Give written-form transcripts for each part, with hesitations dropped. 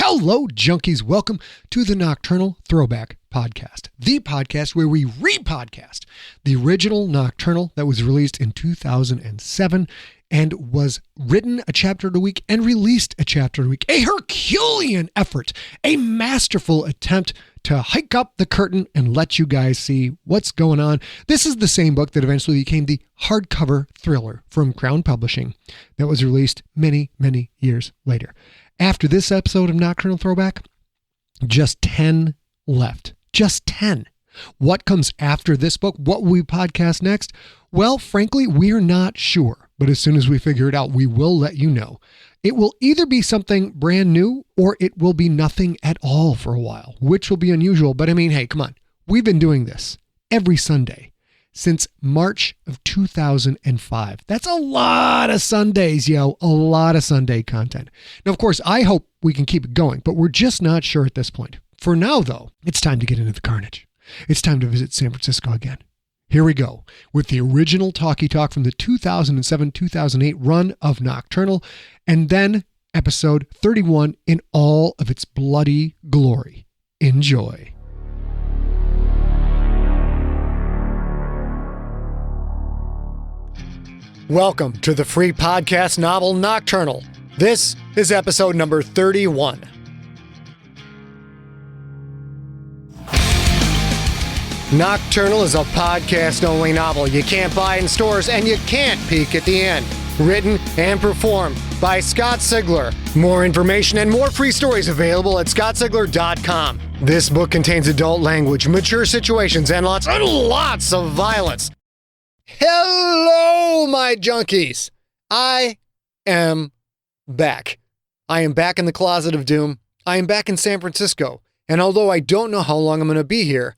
Hello, junkies. Welcome to the Nocturnal Throwback podcast, the podcast where we re-podcast the original Nocturnal that was released in 2007 and was written a chapter a week and released a chapter a week. A Herculean effort, a masterful attempt to hike up the curtain and let you guys see what's going on. This is the same book that eventually became the hardcover thriller from Crown Publishing that was released many, many years later. After this episode of Nocturnal Throwback, just 10 left. Just 10. What comes after this book? What will we podcast next? Well, frankly, we're not sure. But as soon as we figure it out, we will let you know. It will either be something brand new or it will be nothing at all for a while, which will be unusual. But I mean, hey, come on. We've been doing this every Sunday since March of 2005. That's a lot of Sundays, yo. A lot of Sunday content. Now, of course, I hope we can keep it going, but we're just not sure at this point. For now, though, it's time to get into the carnage. It's time to visit San Francisco again. Here we go with the original Talkie Talk from the 2007-2008 run of Nocturnal, and then episode 31 in all of its bloody glory. Enjoy. Welcome to the free podcast novel Nocturnal. This is episode number 31. Nocturnal is a podcast-only novel you can't buy in stores and you can't peek at the end. Written and performed by Scott Sigler. More information and more free stories available at scottsigler.com. This book contains adult language, mature situations, and lots of violence. Hello, my junkies. I am back. I am back in the closet of doom. I am back in San Francisco. And although I don't know how long I'm going to be here,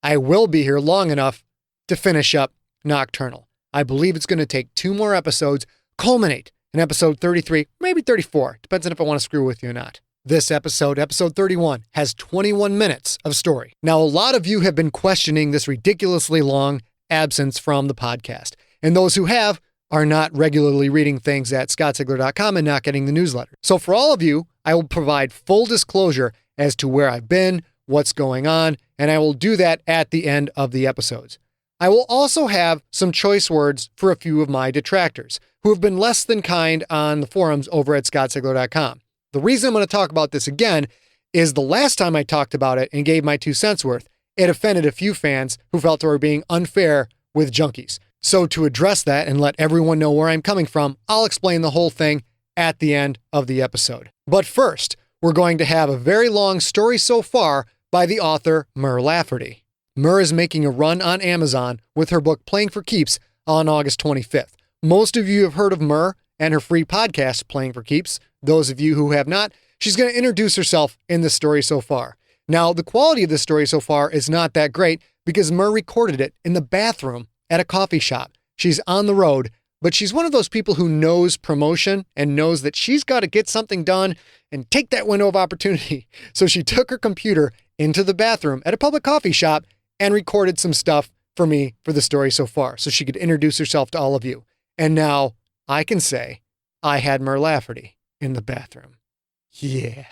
I will be here long enough to finish up Nocturnal. I believe it's going to take 2 more episodes, culminate in episode 33, maybe 34. Depends on if I want to screw with you or not. This episode 31, has 21 minutes of story. Now, a lot of you have been questioning this ridiculously long absence from the podcast. And those who have are not regularly reading things at scottsigler.com and not getting the newsletter. So for all of you, I will provide full disclosure as to where I've been, what's going on, and I will do that at the end of the episodes. I will also have some choice words for a few of my detractors who have been less than kind on the forums over at scottsigler.com. The reason I'm going to talk about this again is the last time I talked about it and gave my 2 cents worth, it offended a few fans who felt they were being unfair with junkies. So to address that and let everyone know where I'm coming from, I'll explain the whole thing at the end of the episode. But first, we're going to have a very long story so far by the author Mur Lafferty. Mur is making a run on Amazon with her book Playing for Keeps on August 25th. Most of you have heard of Mur and her free podcast Playing for Keeps. Those of you who have not, she's going to introduce herself in this story so far. Now, the quality of this story so far is not that great because Mur recorded it in the bathroom at a coffee shop. She's on the road, but she's one of those people who knows promotion and knows that she's got to get something done and take that window of opportunity. So she took her computer into the bathroom at a public coffee shop and recorded some stuff for me for the story so far so she could introduce herself to all of you. And now I can say I had Mur Lafferty in the bathroom. Yeah.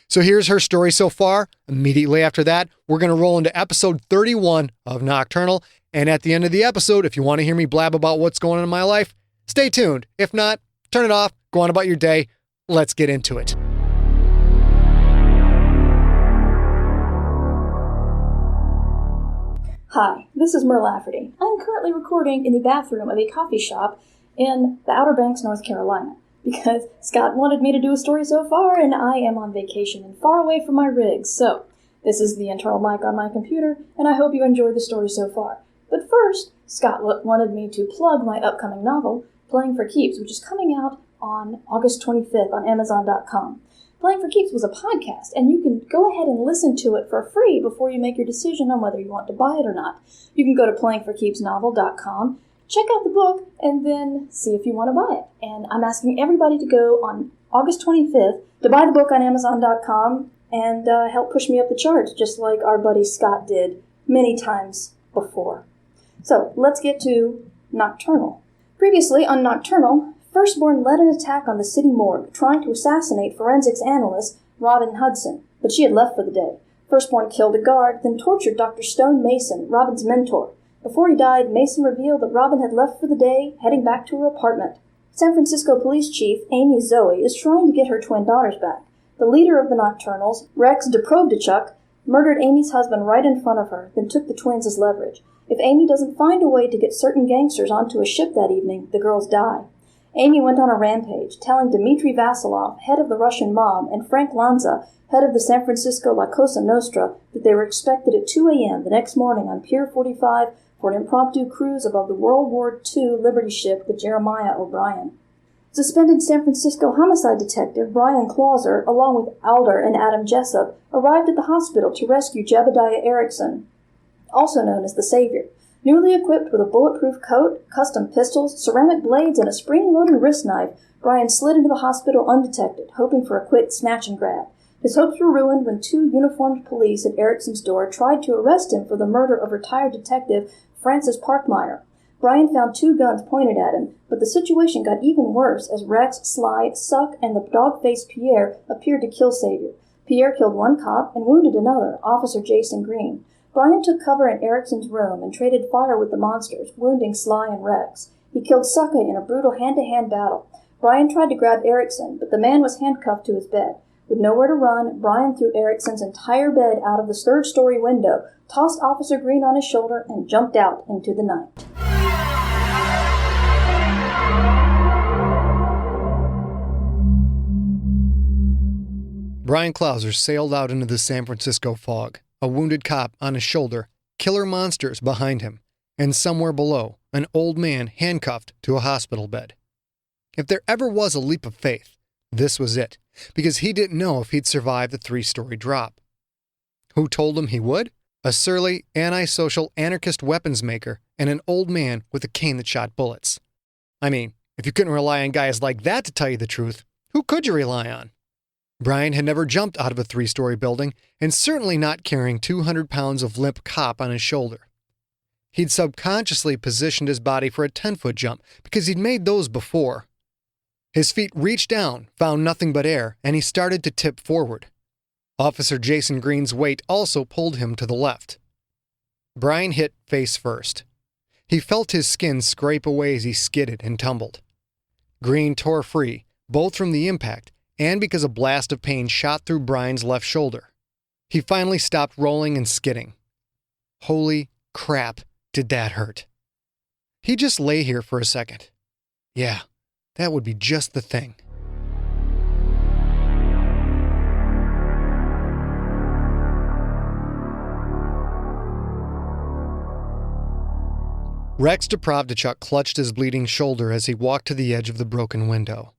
So here's her story so far. Immediately after that, we're going to roll into episode 31 of Nocturnal. And at the end of the episode, if you want to hear me blab about what's going on in my life, stay tuned. If not, turn it off, go on about your day. Let's get into it. Hi, this is Mur Lafferty. I'm currently recording in the bathroom of a coffee shop in the Outer Banks, North Carolina, because Scott wanted me to do a story so far, and I am on vacation and far away from my rigs. So, this is the internal mic on my computer, and I hope you enjoy the story so far. But first, Scott wanted me to plug my upcoming novel, Playing for Keeps, which is coming out on August 25th on Amazon.com. Playing for Keeps was a podcast, and you can go ahead and listen to it for free before you make your decision on whether you want to buy it or not. You can go to playingforkeepsnovel.com, check out the book, and then see if you want to buy it. And I'm asking everybody to go on August 25th to buy the book on Amazon.com and help push me up the charts, just like our buddy Scott did many times before. So, let's get to Nocturnal. Previously on Nocturnal, Firstborn led an attack on the city morgue, trying to assassinate forensics analyst Robyn Hudson, but she had left for the day. Firstborn killed a guard, then tortured Dr. Stone Mason, Robyn's mentor. Before he died, Mason revealed that Robyn had left for the day, heading back to her apartment. San Francisco Police Chief Amy Zoe is trying to get her twin daughters back. The leader of the Nocturnals, Rex Deprovdichuk, murdered Amy's husband right in front of her, then took the twins as leverage. If Amy doesn't find a way to get certain gangsters onto a ship that evening, the girls die. Amy went on a rampage, telling Dmitry Vasilov, head of the Russian mob, and Frank Lanza, head of the San Francisco La Cosa Nostra, that they were expected at 2 a.m. the next morning on Pier 45 for an impromptu cruise above the World War II Liberty ship, the Jeremiah O'Brien. Suspended San Francisco homicide detective Bryan Clauser, along with Alder and Adam Jessup, arrived at the hospital to rescue Jebediah Erikson, also known as the Saviour. Newly equipped with a bulletproof coat, custom pistols, ceramic blades, and a spring-loaded wrist knife, Bryan slid into the hospital undetected, hoping for a quick snatch and grab. His hopes were ruined when 2 uniformed police at Erikson's door tried to arrest him for the murder of retired detective Francis Parkmeyer. Bryan found 2 guns pointed at him, but the situation got even worse as Rex, Sly, Suck, and the dog-faced Pierre appeared to kill Saviour. Pierre killed 1 cop and wounded another, Officer Jason Green. Bryan took cover in Erikson's room and traded fire with the monsters, wounding Sly and Rex. He killed Sucka in a brutal hand-to-hand battle. Bryan tried to grab Erikson, but the man was handcuffed to his bed. With nowhere to run, Bryan threw Erikson's entire bed out of the 3rd-story window, tossed Officer Green on his shoulder, and jumped out into the night. Bryan Clauser sailed out into the San Francisco fog, a wounded cop on his shoulder, killer monsters behind him, and somewhere below, an old man handcuffed to a hospital bed. If there ever was a leap of faith, this was it, because he didn't know if he'd survive the 3-story drop. Who told him he would? A surly, antisocial, anarchist weapons maker and an old man with a cane that shot bullets. I mean, if you couldn't rely on guys like that to tell you the truth, who could you rely on? Bryan had never jumped out of a 3-story building, and certainly not carrying 200 pounds of limp cop on his shoulder. He'd subconsciously positioned his body for a 10-foot jump because he'd made those before. His feet reached down, found nothing but air, and he started to tip forward. Officer Jason Green's weight also pulled him to the left. Bryan hit face first. He felt his skin scrape away as he skidded and tumbled. Green tore free, both from the impact and because a blast of pain shot through Bryan's left shoulder. He finally stopped rolling and skidding. Holy crap, did that hurt. He just lay here for a second. Yeah, that would be just the thing. Rex Deprovdichuk clutched his bleeding shoulder as he walked to the edge of the broken window.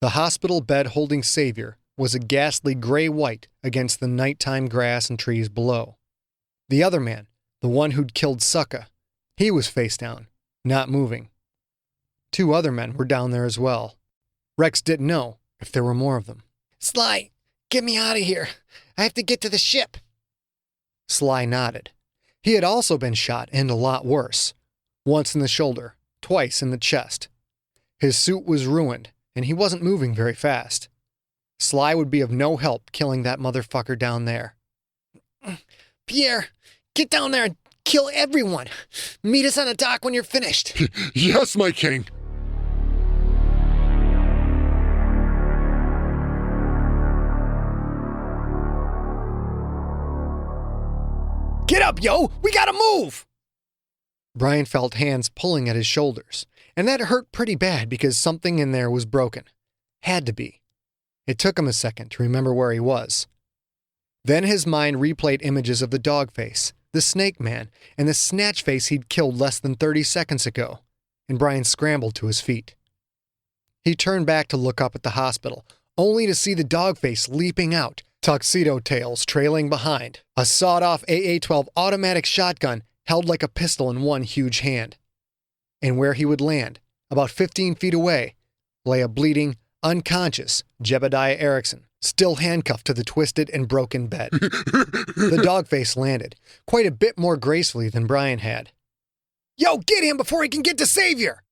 The hospital bed holding Saviour was a ghastly gray-white against the nighttime grass and trees below. The other man, the one who'd killed Sucka, he was face down, not moving. 2 other men were down there as well. Rex didn't know if there were more of them. Sly, get me out of here. I have to get to the ship. Sly nodded. He had also been shot, and a lot worse. Once in the shoulder, twice in the chest. His suit was ruined, and he wasn't moving very fast. Sly would be of no help killing that motherfucker down there. Pierre, get down there and kill everyone. Meet us on the dock when you're finished. Yes, my king. Get up, yo! We gotta move! Bryan felt hands pulling at his shoulders, and that hurt pretty bad because something in there was broken. Had to be. It took him a second to remember where he was. Then his mind replayed images of the dog face, the snake man, and the snatch face he'd killed less than 30 seconds ago, and Bryan scrambled to his feet. He turned back to look up at the hospital, only to see the dog face leaping out, tuxedo tails trailing behind, a sawed-off AA-12 automatic shotgun held like a pistol in one huge hand. And where he would land, about 15 feet away, lay a bleeding, unconscious Jebediah Erikson, still handcuffed to the twisted and broken bed. The dog face landed, quite a bit more gracefully than Bryan had. Yo, get him before he can get to Saviour!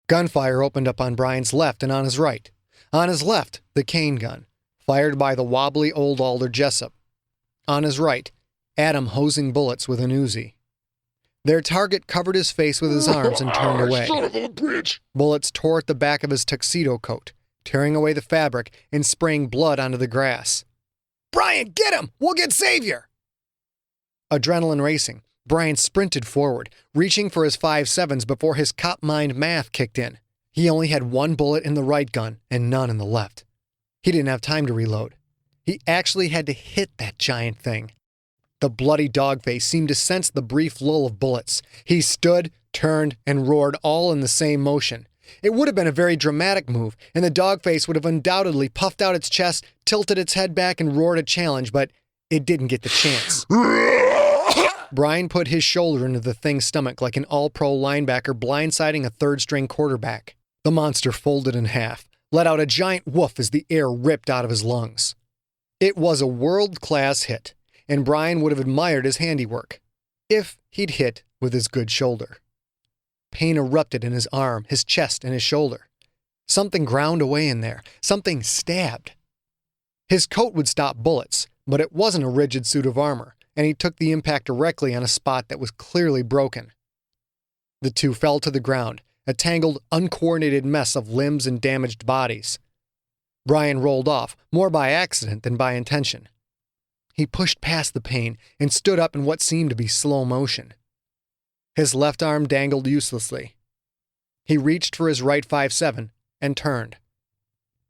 Gunfire opened up on Bryan's left and on his right. On his left, the cane gun, fired by the wobbly old Alder Jessup. On his right, Adam hosing bullets with an Uzi. Their target covered his face with his arms and turned away. Son of a bitch! Bullets tore at the back of his tuxedo coat, tearing away the fabric and spraying blood onto the grass. Bryan, get him! We'll get Saviour! Adrenaline racing, Bryan sprinted forward, reaching for his 5.7s before his cop mind math kicked in. He only had one bullet in the right gun and none in the left. He didn't have time to reload. He actually had to hit that giant thing. The bloody dogface seemed to sense the brief lull of bullets. He stood, turned, and roared all in the same motion. It would have been a very dramatic move, and the dogface would have undoubtedly puffed out its chest, tilted its head back, and roared a challenge, but it didn't get the chance. Bryan put his shoulder into the thing's stomach like an all-pro linebacker blindsiding a third-string quarterback. The monster folded in half, let out a giant woof as the air ripped out of his lungs. It was a world-class hit, and Bryan would have admired his handiwork, if he'd hit with his good shoulder. Pain erupted in his arm, his chest, and his shoulder. Something ground away in there. Something stabbed. His coat would stop bullets, but it wasn't a rigid suit of armor, and he took the impact directly on a spot that was clearly broken. The two fell to the ground, a tangled, uncoordinated mess of limbs and damaged bodies. Bryan rolled off, more by accident than by intention. He pushed past the pain and stood up in what seemed to be slow motion. His left arm dangled uselessly. He reached for his right 5.7 and turned.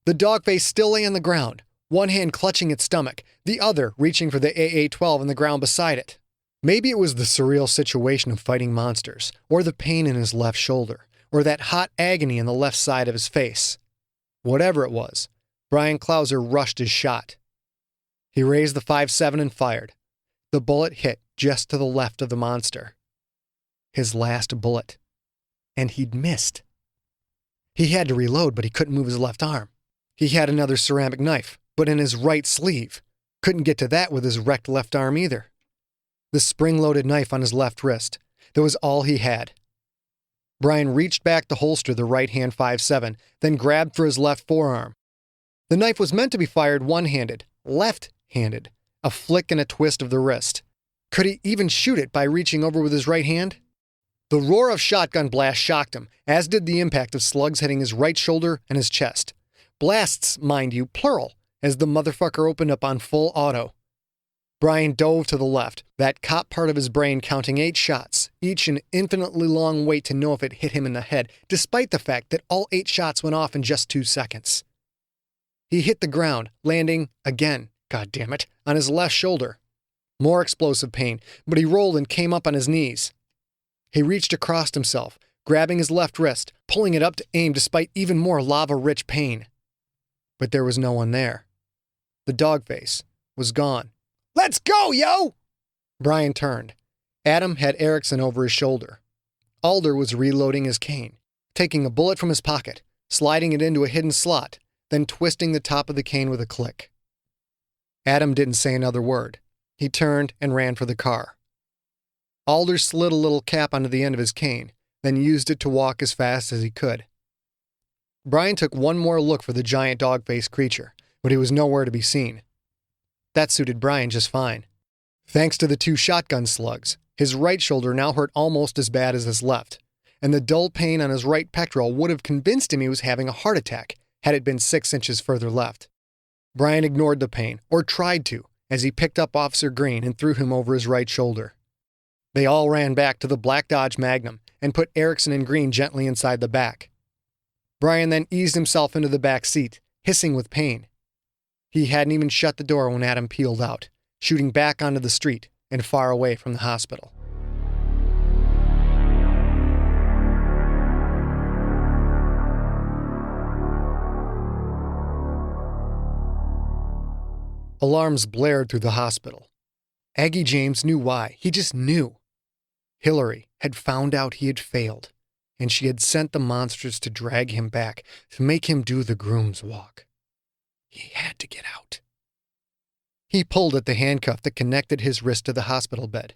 The dogface still lay on the ground, one hand clutching its stomach, the other reaching for the AA-12 on the ground beside it. Maybe it was the surreal situation of fighting monsters, or the pain in his left shoulder, or that hot agony in the left side of his face. Whatever it was, Bryan Clauser rushed his shot. He raised the 5.7 and fired. The bullet hit just to the left of the monster. His last bullet. And he'd missed. He had to reload, but he couldn't move his left arm. He had another ceramic knife, but in his right sleeve. Couldn't get to that with his wrecked left arm either. The spring-loaded knife on his left wrist. That was all he had. Bryan reached back to holster the right-hand 5.7, then grabbed for his left forearm. The knife was meant to be fired one-handed, left-handed, a flick and a twist of the wrist. Could he even shoot it by reaching over with his right hand? The roar of shotgun blasts shocked him, as did the impact of slugs hitting his right shoulder and his chest. Blasts, mind you, plural, as the motherfucker opened up on full auto. Bryan dove to the left, that cop part of his brain counting 8 shots, each an infinitely long wait to know if it hit him in the head, despite the fact that all 8 shots went off in just 2 seconds. He hit the ground, landing, again, goddammit, on his left shoulder. More explosive pain, but he rolled and came up on his knees. He reached across himself, grabbing his left wrist, pulling it up to aim despite even more lava-rich pain. But there was no one there. The dogface was gone. Let's go, yo! Bryan turned. Adam had Erikson over his shoulder. Alder was reloading his cane, taking a bullet from his pocket, sliding it into a hidden slot, then twisting the top of the cane with a click. Adam didn't say another word. He turned and ran for the car. Alder slid a little cap onto the end of his cane, then used it to walk as fast as he could. Bryan took one more look for the giant dog-faced creature, but he was nowhere to be seen. That suited Bryan just fine. Thanks to the 2 shotgun slugs, his right shoulder now hurt almost as bad as his left, and the dull pain on his right pectoral would have convinced him he was having a heart attack had it been 6 inches further left. Bryan ignored the pain, or tried to, as he picked up Officer Green and threw him over his right shoulder. They all ran back to the black Dodge Magnum and put Erikson and Green gently inside the back. Bryan then eased himself into the back seat, hissing with pain. He hadn't even shut the door when Adam peeled out, shooting back onto the street and far away from the hospital. Alarms blared through the hospital. Aggie James knew why. He just knew. Hillary had found out he had failed, and she had sent the monsters to drag him back, to make him do the groom's walk. He had to get out. He pulled at the handcuff that connected his wrist to the hospital bed.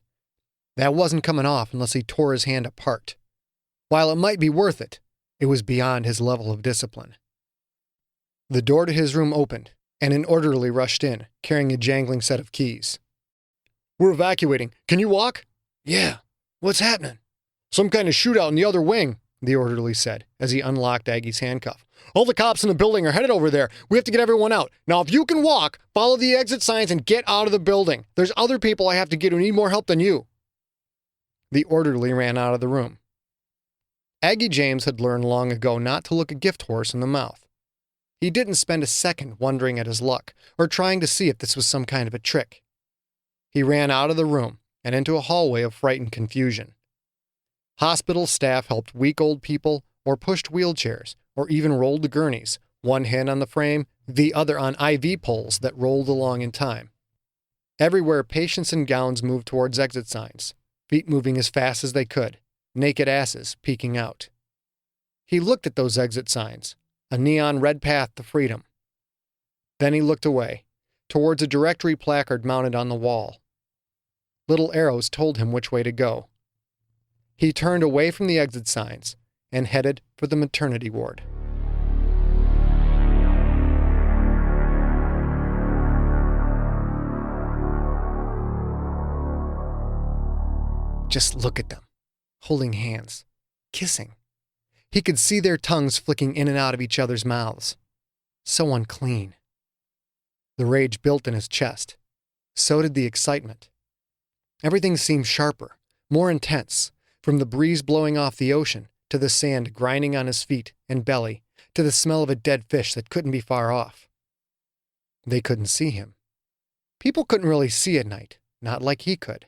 That wasn't coming off unless he tore his hand apart. While it might be worth it, it was beyond his level of discipline. The door to his room opened, and an orderly rushed in, carrying a jangling set of keys. "We're evacuating. Can you walk?" "Yeah. What's happening?" "Some kind of shootout in the other wing," the orderly said as he unlocked Aggie's handcuff. "All the cops in the building are headed over there. We have to get everyone out. Now, if you can walk, follow the exit signs and get out of the building. There's other people I have to get who need more help than you." The orderly ran out of the room. Aggie James had learned long ago not to look a gift horse in the mouth. He didn't spend a second wondering at his luck or trying to see if this was some kind of a trick. He ran out of the room and into a hallway of frightened confusion. Hospital staff helped weak old people or pushed wheelchairs or even rolled the gurneys, one hand on the frame, the other on IV poles that rolled along in time. Everywhere patients in gowns moved towards exit signs, feet moving as fast as they could, naked asses peeking out. He looked at those exit signs, a neon red path to freedom. Then he looked away, towards a directory placard mounted on the wall. Little arrows told him which way to go. He turned away from the exit signs and headed for the maternity ward. Just look at them, holding hands, kissing. He could see their tongues flicking in and out of each other's mouths. So unclean. The rage built in his chest. So did the excitement. Everything seemed sharper, more intense, from the breeze blowing off the ocean to the sand grinding on his feet and belly to the smell of a dead fish that couldn't be far off. They couldn't see him. People couldn't really see at night, not like he could.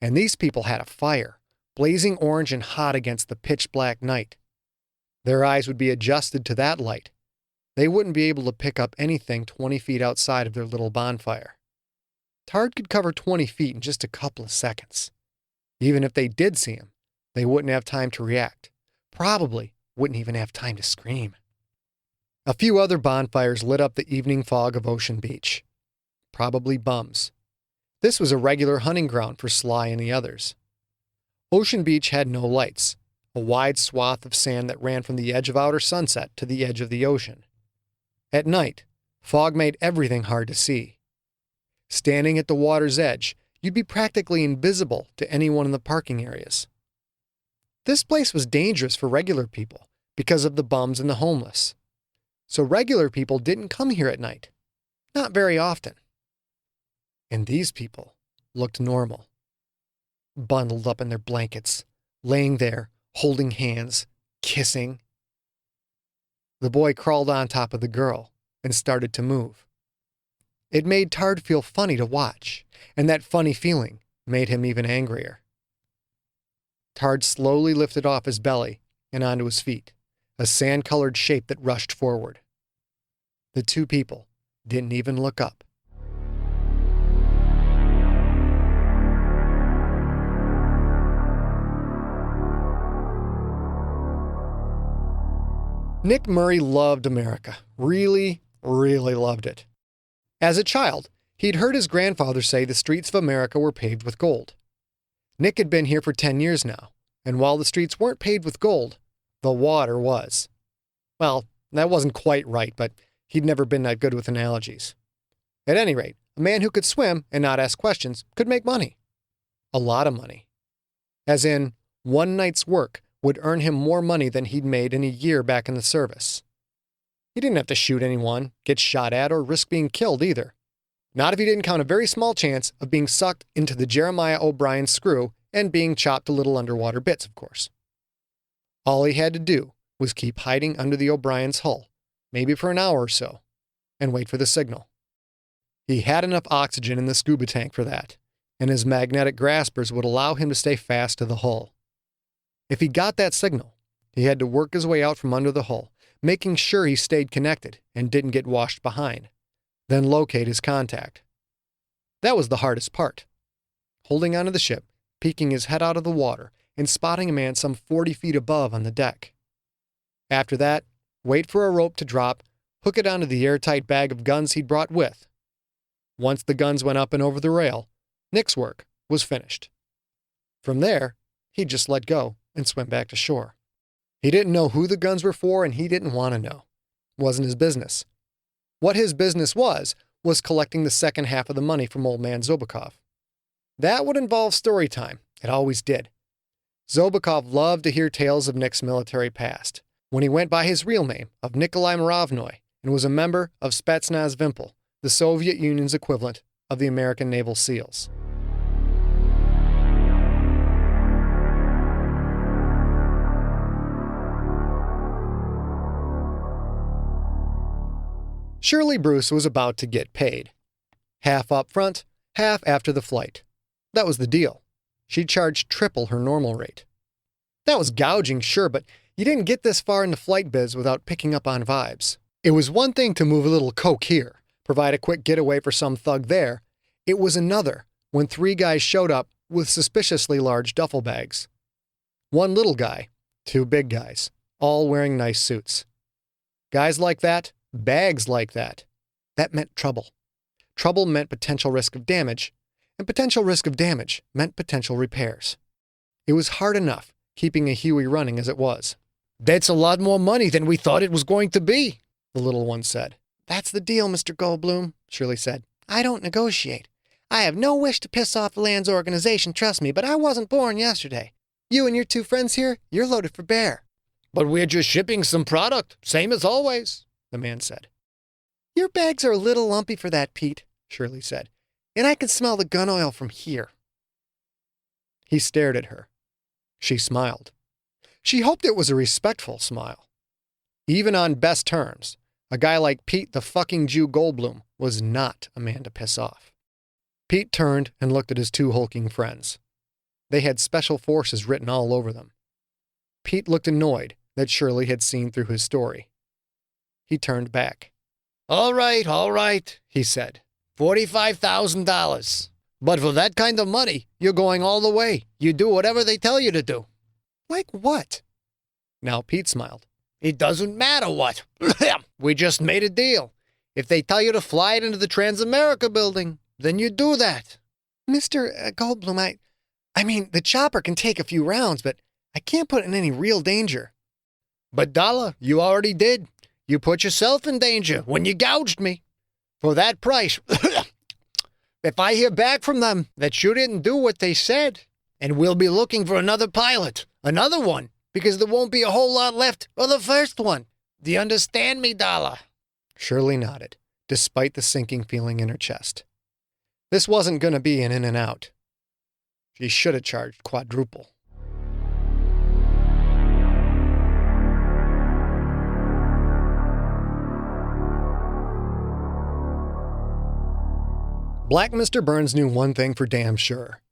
And these people had a fire, blazing orange and hot against the pitch-black night. Their eyes would be adjusted to that light. They wouldn't be able to pick up anything 20 feet outside of their little bonfire. Tard could cover 20 feet in just a couple of seconds. Even if they did see him, they wouldn't have time to react. Probably wouldn't even have time to scream. A few other bonfires lit up the evening fog of Ocean Beach. Probably bums. This was a regular hunting ground for Sly and the others. Ocean Beach had no lights, a wide swath of sand that ran from the edge of outer sunset to the edge of the ocean. At night, fog made everything hard to see. Standing at the water's edge, you'd be practically invisible to anyone in the parking areas. This place was dangerous for regular people because of the bums and the homeless. So regular people didn't come here at night. Not very often. And these people looked normal. Bundled up in their blankets, laying there, holding hands, kissing. The boy crawled on top of the girl and started to move. It made Tard feel funny to watch, and that funny feeling made him even angrier. Tard slowly lifted off his belly and onto his feet, a sand-colored shape that rushed forward. The two people didn't even look up. Nick Murray loved America. Really, really loved it. As a child, he'd heard his grandfather say the streets of America were paved with gold. Nick had been here for 10 years now, and while the streets weren't paved with gold, the water was. Well, that wasn't quite right, but he'd never been that good with analogies. At any rate, a man who could swim and not ask questions could make money. A lot of money. As in, one night's work would earn him more money than he'd made in a year back in the service. He didn't have to shoot anyone, get shot at, or risk being killed either. Not if he didn't count a very small chance of being sucked into the Jeremiah O'Brien screw and being chopped to little underwater bits, of course. All he had to do was keep hiding under the O'Brien's hull, maybe for an hour or so, and wait for the signal. He had enough oxygen in the scuba tank for that, and his magnetic graspers would allow him to stay fast to the hull. If he got that signal, he had to work his way out from under the hull, making sure he stayed connected and didn't get washed behind, then locate his contact. That was the hardest part. Holding onto the ship, peeking his head out of the water, and spotting a man some 40 feet above on the deck. After that, wait for a rope to drop, hook it onto the airtight bag of guns he'd brought with. Once the guns went up and over the rail, Nick's work was finished. From there, he'd just let go and swim back to shore. He didn't know who the guns were for, and he didn't want to know. Wasn't his business. What his business was collecting the second half of the money from old man Zobakov. That would involve story time. It always did. Zobakov loved to hear tales of Nick's military past, when he went by his real name of Nikolai Muravnoy and was a member of Spetsnaz Vimpel, the Soviet Union's equivalent of the American Naval SEALs. Shirley Bruce was about to get paid. Half up front, half after the flight. That was the deal. She charged triple her normal rate. That was gouging, sure, but you didn't get this far in the flight biz without picking up on vibes. It was one thing to move a little coke here, provide a quick getaway for some thug there. It was another when 3 guys showed up with suspiciously large duffel bags. 1 little guy, 2 big guys, all wearing nice suits. Guys like that, bags like that. That meant trouble. Trouble meant potential risk of damage, and potential risk of damage meant potential repairs. It was hard enough keeping a Huey running as it was. "That's a lot more money than we thought it was going to be," the little one said. "That's the deal, Mr. Goldblum," Shirley said. "I don't negotiate. I have no wish to piss off the land's organization, trust me, but I wasn't born yesterday. You and your 2 friends here, you're loaded for bear." "But we're just shipping some product, same as always," the man said. "Your bags are a little lumpy for that, Pete," Shirley said. "And I can smell the gun oil from here." He stared at her. She smiled. She hoped it was a respectful smile. Even on best terms, a guy like Pete the fucking Jew Goldblum was not a man to piss off. Pete turned and looked at his 2 hulking friends. They had Special Forces written all over them. Pete looked annoyed that Shirley had seen through his story. He turned back. All right, he said. $45,000. But for that kind of money, you're going all the way. You do whatever they tell you to do." "Like what?" Now Pete smiled. "It doesn't matter what. We just made a deal. If they tell you to fly it into the Transamerica building, then you do that." "Mr. Goldblum, I mean, the chopper can take a few rounds, but I can't put it in any real danger." "But Dollar, you already did. You put yourself in danger when you gouged me. For that price, if I hear back from them that you didn't do what they said, and we'll be looking for another pilot, another one, because there won't be a whole lot left of the first one. Do you understand me, Dollar?" Shirley nodded, despite the sinking feeling in her chest. This wasn't going to be an in and out. She should have charged quadruple. Black Mr. Burns knew one thing for damn sure.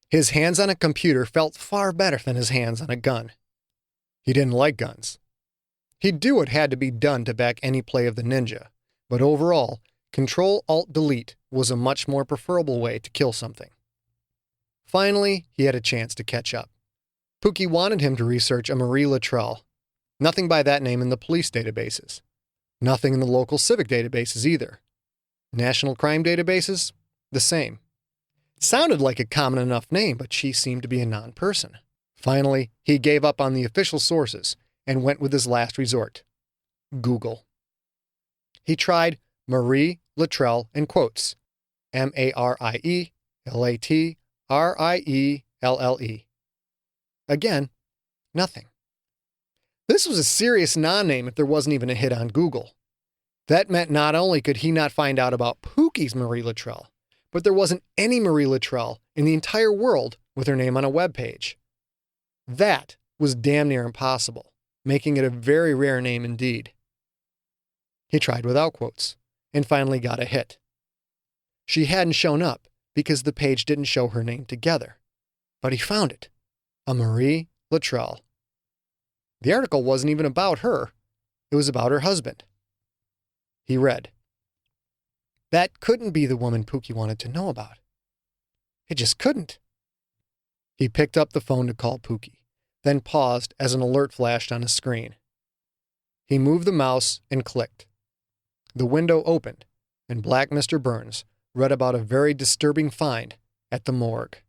His hands on a computer felt far better than his hands on a gun. He didn't like guns. He'd do what had to be done to back any play of the ninja, but overall, Control-Alt-Delete was a much more preferable way to kill something. Finally, he had a chance to catch up. Pookie wanted him to research a Marie Luttrell. Nothing by that name in the police databases. Nothing in the local civic databases either. National crime databases? The same. Sounded like a common enough name, but she seemed to be a non-person. Finally, he gave up on the official sources and went with his last resort. Google. He tried Marie Luttrell in quotes. M-A-R-I-E-L-A-T-R-I-E-L-L-E. Again, nothing. This was a serious non-name if there wasn't even a hit on Google. That meant not only could he not find out about Pookie's Marie Luttrell, but there wasn't any Marie Luttrell in the entire world with her name on a web page. That was damn near impossible, making it a very rare name indeed. He tried without quotes, and finally got a hit. She hadn't shown up because the page didn't show her name together, but he found it. A Marie Luttrell. The article wasn't even about her. It was about her husband. He read, "That couldn't be the woman Pookie wanted to know about. It just couldn't." He picked up the phone to call Pookie, then paused as an alert flashed on his screen. He moved the mouse and clicked. The window opened, and Black Mr. Burns read about a very disturbing find at the morgue.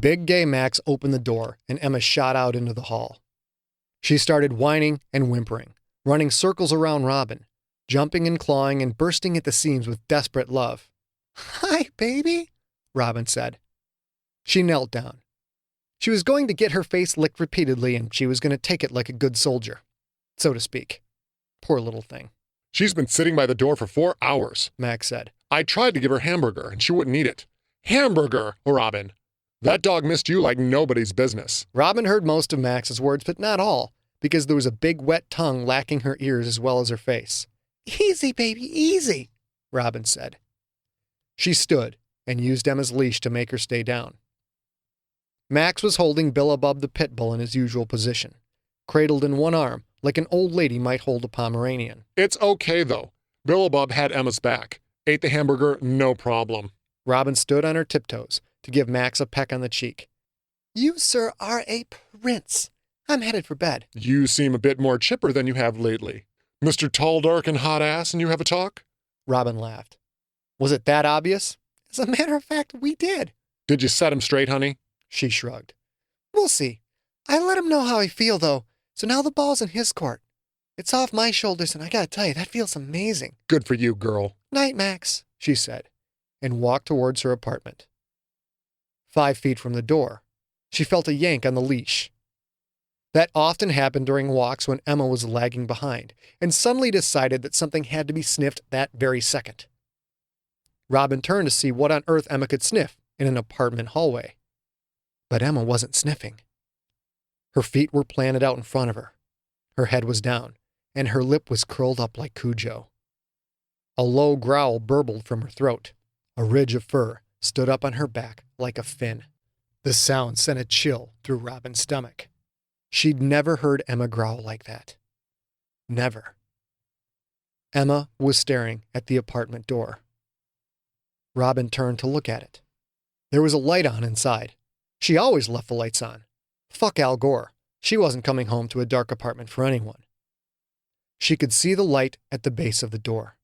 Big gay Max opened the door, and Emma shot out into the hall. She started whining and whimpering, running circles around Robyn, jumping and clawing and bursting at the seams with desperate love. "Hi, baby," Robyn said. She knelt down. She was going to get her face licked repeatedly, and she was going to take it like a good soldier, so to speak. Poor little thing. "She's been sitting by the door for 4 hours, Max said. I tried to give her hamburger, and she wouldn't eat it. Hamburger, Robyn. That dog missed you like nobody's business." Robyn heard most of Max's words, but not all, because there was a big wet tongue lacking her ears as well as her face. "Easy, baby, easy," Robyn said. She stood and used Emma's leash to make her stay down. Max was holding Billabub the pit bull in his usual position, cradled in one arm, like an old lady might hold a Pomeranian. "It's okay, though. Billabub had Emma's back. Ate the hamburger, no problem." Robyn stood on her tiptoes to give Max a peck on the cheek. "You, sir, are a prince. I'm headed for bed." "You seem a bit more chipper than you have lately. Mr. Tall, Dark, and Hot Ass, and you have a talk?" Robyn laughed. Was it that obvious? As a matter of fact, we did. "Did you set him straight, honey?" She shrugged. "We'll see. I let him know how I feel, though, so now the ball's in his court. It's off my shoulders, and I gotta tell you, that feels amazing." "Good for you, girl." "Night, Max," she said, and walked towards her apartment. 5 feet from the door, she felt a yank on the leash. That often happened during walks when Emma was lagging behind, and suddenly decided that something had to be sniffed that very second. Robyn turned to see what on earth Emma could sniff in an apartment hallway. But Emma wasn't sniffing. Her feet were planted out in front of her. Her head was down, and her lip was curled up like Cujo. A low growl burbled from her throat. A ridge of fur stood up on her back like a fin. The sound sent a chill through Robyn's stomach. She'd never heard Emma growl like that. Never. Emma was staring at the apartment door. Robyn turned to look at it. There was a light on inside. She always left the lights on. Fuck Al Gore. She wasn't coming home to a dark apartment for anyone. She could see the light at the base of the door.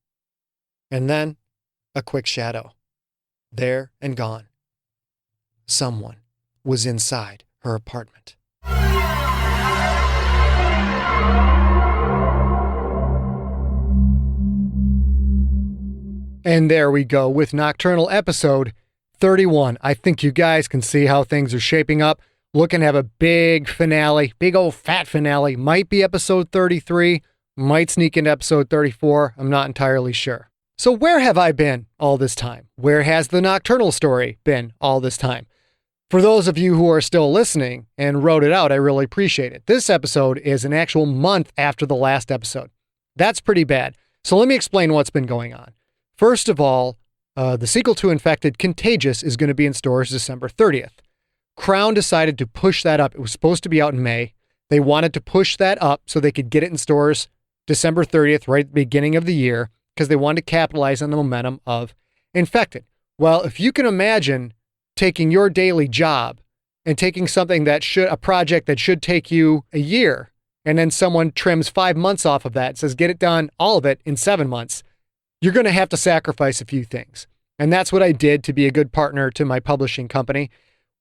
And then, a quick shadow. There and gone. Someone was inside her apartment. And there we go with Nocturnal episode 31. I think you guys can see how things are shaping up. Looking to have a big finale, big old fat finale. Might be episode 33, might sneak into episode 34. I'm not entirely sure. So where have I been all this time? Where has the Nocturnal story been all this time? For those of you who are still listening and wrote it out, I really appreciate it. This episode is an actual month after the last episode. That's pretty bad. So let me explain what's been going on. First of all, the sequel to Infected, Contagious, is going to be in stores December 30th. Crown decided to push that up. It was supposed to be out in May. They wanted to push that up so they could get it in stores December 30th, right at the beginning of the year, because they wanted to capitalize on the momentum of Infected. Well, if you can imagine taking your daily job and taking something a project that should take you a year, and then someone trims 5 months off of that and says, get it done, all of it, in 7 months, you're going to have to sacrifice a few things. And that's what I did to be a good partner to my publishing company.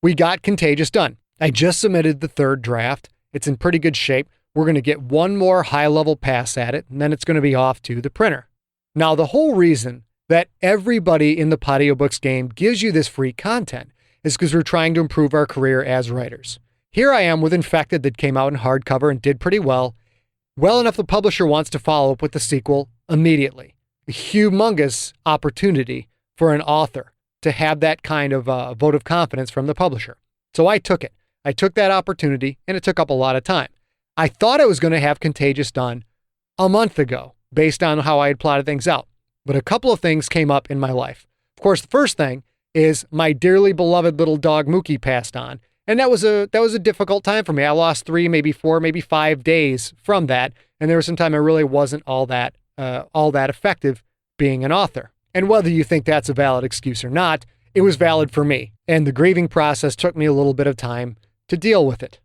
We got Contagious done. I just submitted the 3rd draft. It's in pretty good shape. We're going to get one more high-level pass at it, and then it's going to be off to the printer. Now, the whole reason that everybody in the Audiobooks game gives you this free content is because we're trying to improve our career as writers. Here I am with Infected that came out in hardcover and did pretty well. Well enough the publisher wants to follow up with the sequel immediately. A humongous opportunity for an author to have that kind of vote of confidence from the publisher. So I took it. I took that opportunity, and it took up a lot of time. I thought I was going to have Contagious done a month ago, based on how I had plotted things out. But a couple of things came up in my life. Of course, the first thing is my dearly beloved little dog Mookie passed on. And that was a difficult time for me. I lost 3, maybe 4, maybe 5 days from that. And there was some time I really wasn't all that effective being an author. And whether you think that's a valid excuse or not, it was valid for me. And the grieving process took me a little bit of time to deal with it.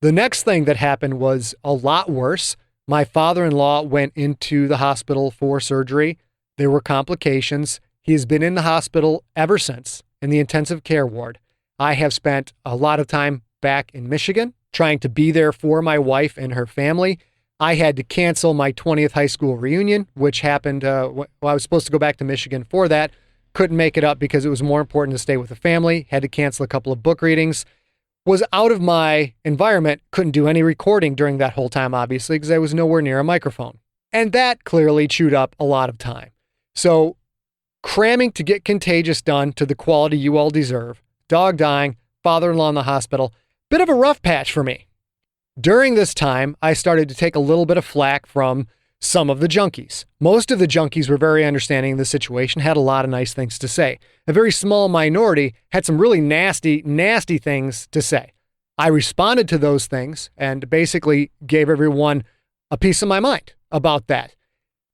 The next thing that happened was a lot worse. My father-in-law went into the hospital for surgery. There were complications. He's been in the hospital ever since, in the intensive care ward. I have spent a lot of time back in Michigan trying to be there for my wife and her family. I had to cancel my 20th high school reunion, which happened, I was supposed to go back to Michigan for that. Couldn't make it up because it was more important to stay with the family. Had to cancel a couple of book readings. Was out of my environment. Couldn't do any recording during that whole time, obviously, because I was nowhere near a microphone. And that clearly chewed up a lot of time. So cramming to get Contagious done to the quality you all deserve. Dog dying, father-in-law in the hospital. Bit of a rough patch for me. During this time, I started to take a little bit of flack from some of the junkies. Most of the junkies were very understanding of the situation, had a lot of nice things to say. A very small minority had some really nasty, nasty things to say. I responded to those things and basically gave everyone a piece of my mind about that.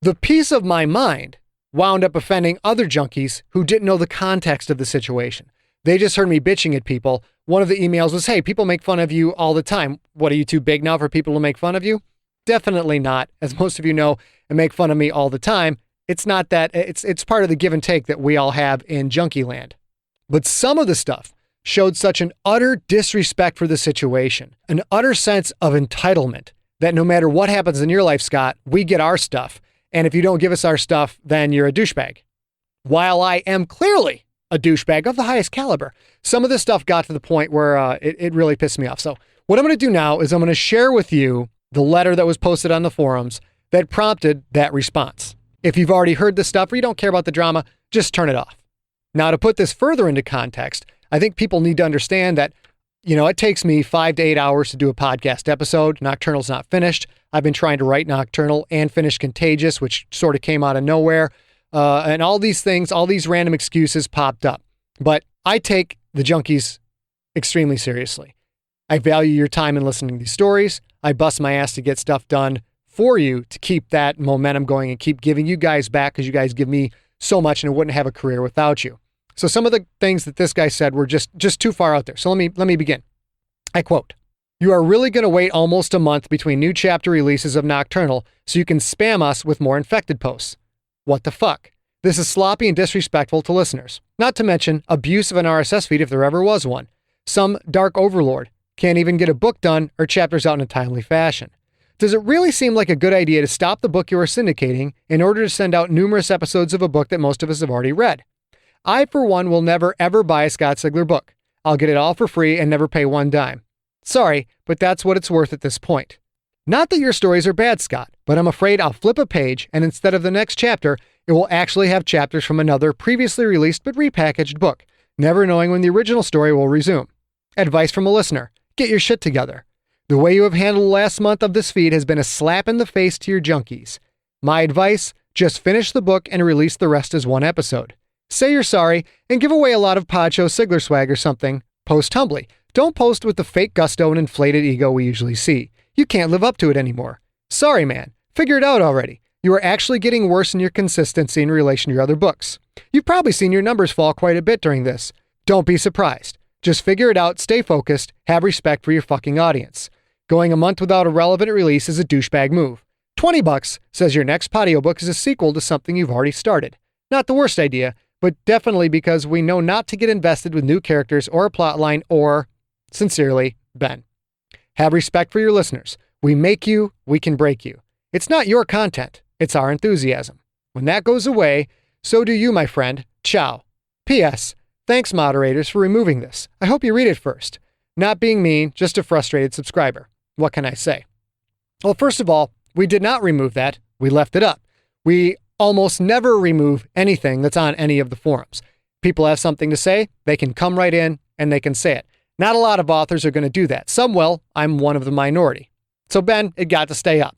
The piece of my mind wound up offending other junkies who didn't know the context of the situation. They just heard me bitching at people. One of the emails was, hey, people make fun of you all the time. What, are you too big now for people to make fun of you? Definitely not. As most of you know, and make fun of me all the time. It's not that, it's part of the give and take that we all have in junkie land. But some of the stuff showed such an utter disrespect for the situation, an utter sense of entitlement that no matter what happens in your life, Scott, we get our stuff. And if you don't give us our stuff, then you're a douchebag. While I am clearly a douchebag of the highest caliber, some of this stuff got to the point where it really pissed me off. So what I'm going to do now is I'm going to share with you the letter that was posted on the forums that prompted that response. If you've already heard this stuff or you don't care about the drama, just turn it off. Now, to put this further into context, I think people need to understand that, it takes me 5 to 8 hours to do a podcast episode. Nocturnal's not finished. I've been trying to write Nocturnal and finish Contagious, which sort of came out of nowhere. And all these things, all these random excuses popped up. But I take the junkies extremely seriously. I value your time in listening to these stories. I bust my ass to get stuff done for you to keep that momentum going and keep giving you guys back because you guys give me so much and I wouldn't have a career without you. So some of the things that this guy said were just too far out there. So let me begin. I quote, "You are really going to wait almost a month between new chapter releases of Nocturnal so you can spam us with more infected posts. What the fuck? This is sloppy and disrespectful to listeners. Not to mention abuse of an RSS feed if there ever was one. Some dark overlord can't even get a book done or chapters out in a timely fashion. Does it really seem like a good idea to stop the book you are syndicating in order to send out numerous episodes of a book that most of us have already read? I, for one, will never ever buy a Scott Sigler book. I'll get it all for free and never pay one dime. Sorry, but that's what it's worth at this point. Not that your stories are bad, Scott, but I'm afraid I'll flip a page and instead of the next chapter, it will actually have chapters from another previously released but repackaged book, never knowing when the original story will resume. Advice from a listener. Get your shit together. The way you have handled the last month of this feed has been a slap in the face to your junkies. My advice, just finish the book and release the rest as one episode. Say you're sorry and give away a lot of Podshow Sigler swag or something. Post humbly. Don't post with the fake gusto and inflated ego we usually see. You can't live up to it anymore. Sorry, man. Figure it out already. You are actually getting worse in your consistency in relation to your other books. You've probably seen your numbers fall quite a bit during this. Don't be surprised. Just figure it out, stay focused, have respect for your fucking audience. Going a month without a relevant release is a douchebag move. $20 says your next audiobook is a sequel to something you've already started. Not the worst idea, but definitely because we know not to get invested with new characters or a plotline or, sincerely, Ben. Have respect for your listeners. We make you, we can break you. It's not your content, it's our enthusiasm. When that goes away, so do you, my friend. Ciao. P.S. Thanks, moderators, for removing this. I hope you read it first. Not being mean, just a frustrated subscriber. What can I say? Well, first of all, we did not remove that. We left it up. We almost never remove anything that's on any of the forums. People have something to say, they can come right in and they can say it. Not a lot of authors are going to do that. Some will. I'm one of the minority. So, Ben, it got to stay up.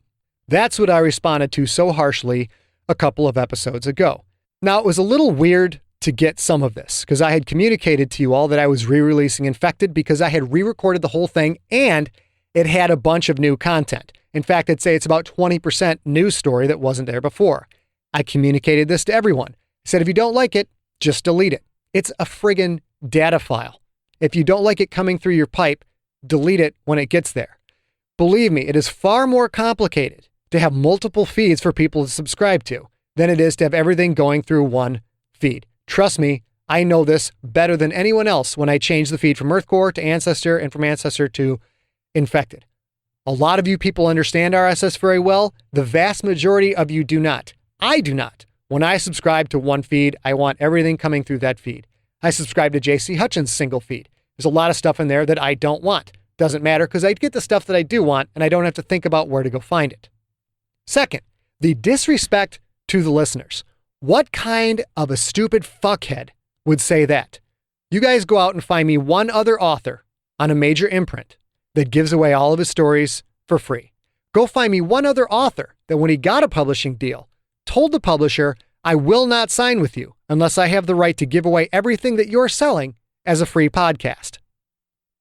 That's what I responded to so harshly a couple of episodes ago. Now, it was a little weird to get some of this because I had communicated to you all that I was re-releasing Infected because I had re-recorded the whole thing and it had a bunch of new content. In fact, I'd say it's about 20% new story that wasn't there before. I communicated this to everyone. I said, if you don't like it, just delete it. It's a friggin' data file. If you don't like it coming through your pipe, delete it when it gets there. Believe me, it is far more complicated to have multiple feeds for people to subscribe to than it is to have everything going through one feed. Trust me, I know this better than anyone else when I change the feed from EarthCore to Ancestor and from Ancestor to Infected. A lot of you people understand RSS very well. The vast majority of you do not. I do not. When I subscribe to one feed, I want everything coming through that feed. I subscribe to JC Hutchins' single feed. There's a lot of stuff in there that I don't want. Doesn't matter because I get the stuff that I do want and I don't have to think about where to go find it. Second, the disrespect to the listeners. What kind of a stupid fuckhead would say that? You guys go out and find me one other author on a major imprint that gives away all of his stories for free. Go find me one other author that when he got a publishing deal, told the publisher, I will not sign with you unless I have the right to give away everything that you're selling as a free podcast.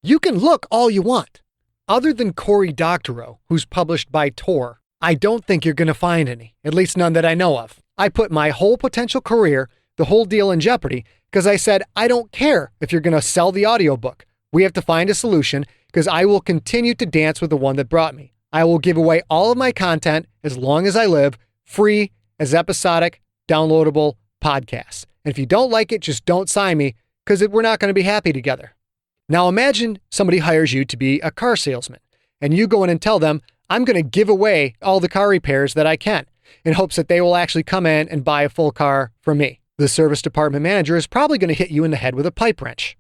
You can look all you want. Other than Cory Doctorow, who's published by Tor, I don't think you're going to find any, at least none that I know of. I put my whole potential career, the whole deal in jeopardy, because I said, I don't care if you're going to sell the audiobook. We have to find a solution because I will continue to dance with the one that brought me. I will give away all of my content as long as I live, free as episodic, downloadable podcasts. And if you don't like it, just don't sign me because we're not going to be happy together. Now imagine somebody hires you to be a car salesman and you go in and tell them, I'm going to give away all the car repairs that I can in hopes that they will actually come in and buy a full car from me. The service department manager is probably going to hit you in the head with a pipe wrench.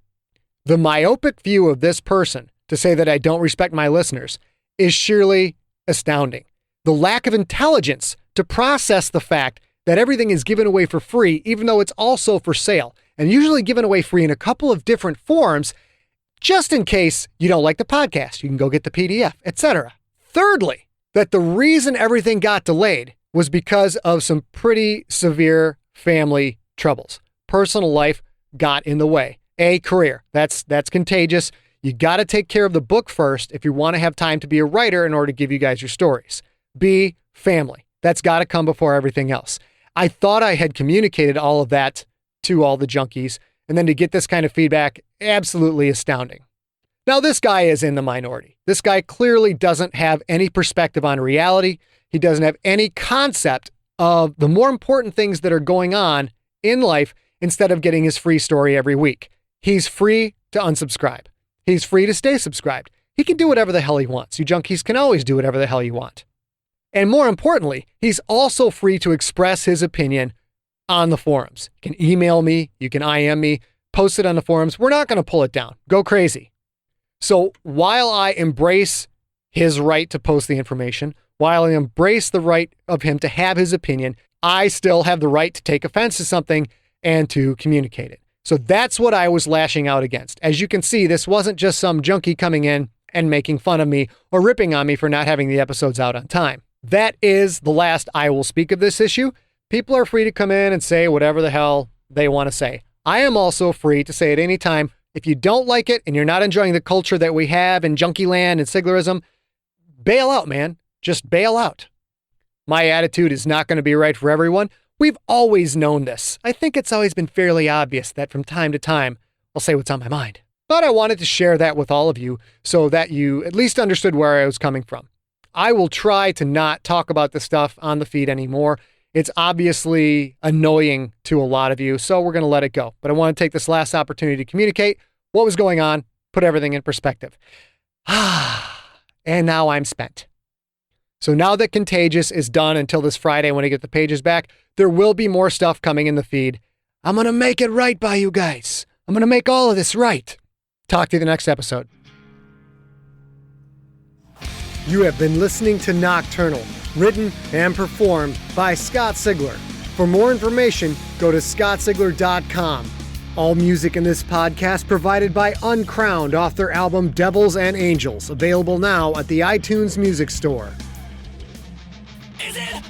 The myopic view of this person to say that I don't respect my listeners is surely astounding. The lack of intelligence to process the fact that everything is given away for free, even though it's also for sale, and usually given away free in a couple of different forms, just in case you don't like the podcast. You can go get the PDF, etc. Thirdly, that the reason everything got delayed was because of some pretty severe family troubles. Personal life got in the way. A, career. That's contagious. You got to take care of the book first if you want to have time to be a writer in order to give you guys your stories. B, family. That's got to come before everything else. I thought I had communicated all of that to all the junkies, and then to get this kind of feedback, absolutely astounding. Now, this guy is in the minority. This guy clearly doesn't have any perspective on reality. He doesn't have any concept of the more important things that are going on in life instead of getting his free story every week. He's free to unsubscribe. He's free to stay subscribed. He can do whatever the hell he wants. You junkies can always do whatever the hell you want. And more importantly, he's also free to express his opinion on the forums. You can email me, you can IM me, post it on the forums. We're not going to pull it down. Go crazy. So while I embrace his right to post the information, while I embrace the right of him to have his opinion, I still have the right to take offense to something and to communicate it. So that's what I was lashing out against. As you can see, this wasn't just some junkie coming in and making fun of me or ripping on me for not having the episodes out on time. That is the last I will speak of this issue. People are free to come in and say whatever the hell they want to say. I am also free to say at any time, if you don't like it and you're not enjoying the culture that we have in junkie land and Siglerism, bail out, man. Just bail out. My attitude is not going to be right for everyone. We've always known this. I think it's always been fairly obvious that from time to time, I'll say what's on my mind. But I wanted to share that with all of you so that you at least understood where I was coming from. I will try to not talk about this stuff on the feed anymore. It's obviously annoying to a lot of you, so we're going to let it go. But I want to take this last opportunity to communicate what was going on, put everything in perspective. And now I'm spent. So now that Contagious is done until this Friday when I get the pages back, there will be more stuff coming in the feed. I'm going to make it right by you guys. I'm going to make all of this right. Talk to you the next episode. You have been listening to Nocturnal, written and performed by Scott Sigler. For more information, go to scottsigler.com. All music in this podcast provided by Uncrowned off their album Devils and Angels, available now at the iTunes Music Store. Is it